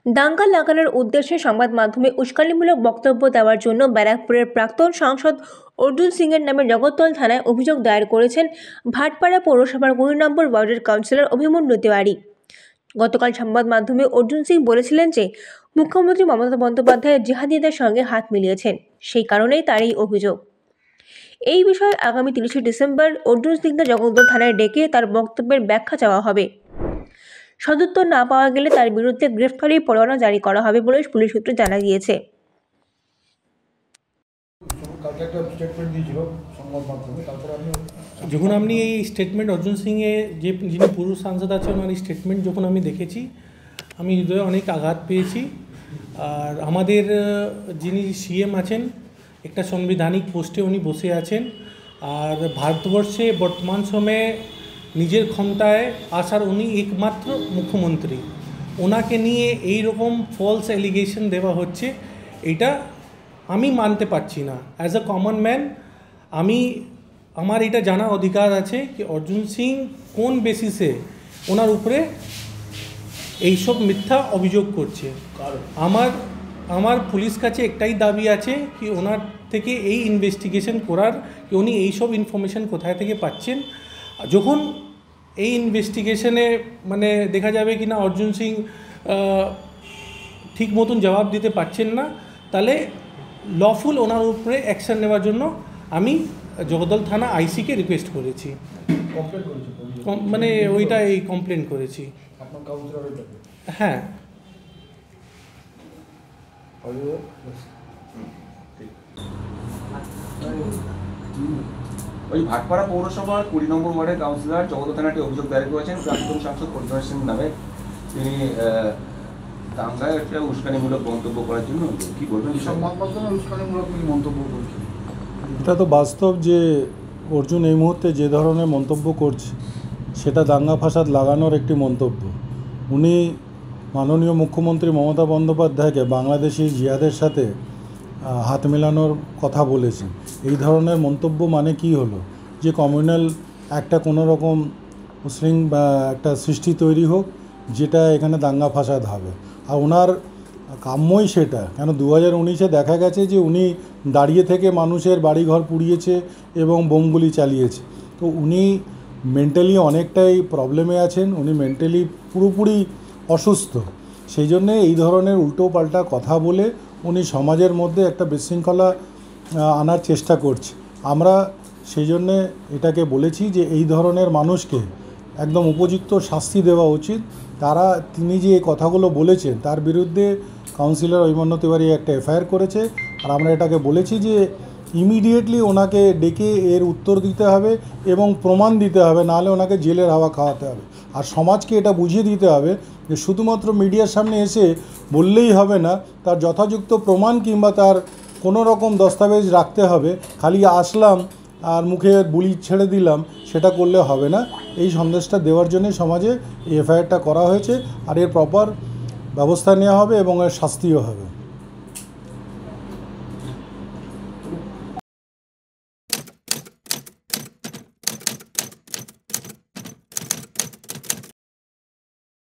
দাঙ্গা লাগানোর উদ্দেশ্যে সংবাদ মাধ্যমে উস্কানিমূলক বক্তব্য দেওয়ার জন্য ব্যারাকপুরের প্রাক্তন সাংসদ অর্জুন সিংয়ের নামে জগদ্দল থানায় অভিযোগ দায়ের করেছেন ভাটপাড়া পৌরসভার ২৯ নম্বর ওয়ার্ডের কাউন্সিলর অভিমন্যু তিওয়ারি। গতকাল সংবাদ মাধ্যমে অর্জুন সিং বলেছিলেন যে মুখ্যমন্ত্রী মমতা বন্দ্যোপাধ্যায় জিহাদিদের সঙ্গে হাত মিলিয়েছেন, সেই কারণেই তার এই অভিযোগ। এই বিষয়ে আগামী ৩০ ডিসেম্বর অর্জুন সিংকে জগদ্দল থানায় ডেকে তার বক্তব্যের ব্যাখ্যা চাওয়া হবে। সদুত্তর না পাওয়া গেলে তার বিরুদ্ধে গ্রেফতারি পরোয়ানা জারি করা হবে বলে পুলিশ সূত্রে জানা গিয়েছে। যখন আপনি এই স্টেটমেন্ট অর্জুন সিংয়ে যিনি পুরুষ সাংসদ আছেন ওনার এই স্টেটমেন্ট যখন আমি দেখেছি, আমি হৃদয়ে অনেক আঘাত পেয়েছি। আর আমাদের যিনি সিএম আছেন, একটা সাংবিধানিক পোস্টে উনি বসে আছেন, আর ভারতবর্ষে বর্তমান সময়ে নিজের ক্ষমতায় আসার উনি একমাত্র মুখ্যমন্ত্রী। ওনাকে নিয়ে এই রকম ফলস অ্যালিগেশন দেওয়া হচ্ছে, এটা আমি মানতে পারছি না। অ্যাজ আ কমন ম্যান আমার এটা জানা অধিকার আছে কি অর্জুন সিং কোন বেসিসে ওনার উপরে এইসব মিথ্যা অভিযোগ করছে। আমার পুলিশ কাছে একটাই দাবি আছে কি ওনার থেকে এই ইনভেস্টিগেশন করার, কি উনি এইসব ইনফরমেশন কোথায় থেকে পাচ্ছেন। যখন এই ইনভেস্টিগেশনে দেখা যাবে কি না অর্জুন সিং ঠিক মতন জবাব দিতে পারছেন না, তাহলে লফুল ওনার উপরে অ্যাকশন নেওয়ার জন্য আমি জগদ্দল থানা আইসিকে রিকোয়েস্ট করেছি, ওইটাই কমপ্লেন করেছি। হ্যাঁ, ওই ভাটপাড়া পৌরসভার ২০ নম্বর ওয়ার্ডের কাউন্সিলর জগদ্দল থানায় অভিযোগ দায়ের করেছেন প্রাক্তন সাংসদ অর্জুন সিং নামে। তিনি দাঙ্গায় একটা উস্কানিমূলক মন্তব্য করার জন্য কি বলবেন? সংবাদ মাধ্যমে উস্কানিমূলক মন্তব্য করছেন, এটা তো বাস্তব যে অর্জুন এই মুহূর্তে যে ধরনের মন্তব্য করছে সেটা দাঙ্গা ফাসাদ লাগানোর একটি মন্তব্য। উনি মাননীয় মুখ্যমন্ত্রী মমতা বন্দ্যোপাধ্যায়কে বাংলাদেশি জিহাদের সাথে হাত মেলানোর কথা বলেছেন। এই ধরনের মন্তব্য মানে কি হলো যে কমিউনাল একটা কোনো রকম মুসলিম বা একটা সৃষ্টি তৈরি হোক যেটা এখানে দাঙ্গা ফাসাদ হবে। আর ওনার কাম্যই সেটা, কেন 2019-এ দেখা গেছে যে উনি দাঁড়িয়ে থেকে মানুষের বাড়িঘর পুড়িয়েছে এবং বোমগুলি চালিয়েছে। তো উনি মেন্টালি অনেকটাই প্রবলেমে আছেন, উনি মেন্টালি পুরোপুরি অসুস্থ। সেই জন্যে এই ধরনের উল্টো পাল্টা কথা বলে উনি সমাজের মধ্যে একটা বিশৃঙ্খলা আনার চেষ্টা করছে। আমরা সেই জন্যে এটাকে বলেছি যে এই ধরনের মানুষকে একদম উপযুক্ত শাস্তি দেওয়া উচিত। তিনি যে এই কথাগুলো বলেছেন তার বিরুদ্ধে কাউন্সিলর অভিমন্যু তিওয়ারি একটা এফআইআর করেছে। আর আমরা এটাকে বলেছি যে ইমিডিয়েটলি ওনাকে ডেকে এর উত্তর দিতে হবে এবং প্রমাণ দিতে হবে, নাহলে ওনাকে জেলের হাওয়া খাওয়াতে হবে। আর সমাজকে এটা বুঝিয়ে দিতে হবে যে শুধুমাত্র মিডিয়ার সামনে এসে বললেই হবে না, তার যথাযুক্ত প্রমাণ কিংবা তার কোনো রকম দস্তাবেজ রাখতে হবে। খালি আসলাম আর মুখে বুলি ছেড়ে দিলাম সেটা করলে হবে না। এই সন্দেশটা দেওয়ার জন্য সমাজে এই এফআইআরটা করা হয়েছে, আর এর প্রপার ব্যবস্থা নেওয়া হবে এবং এর শাস্তিও হবে।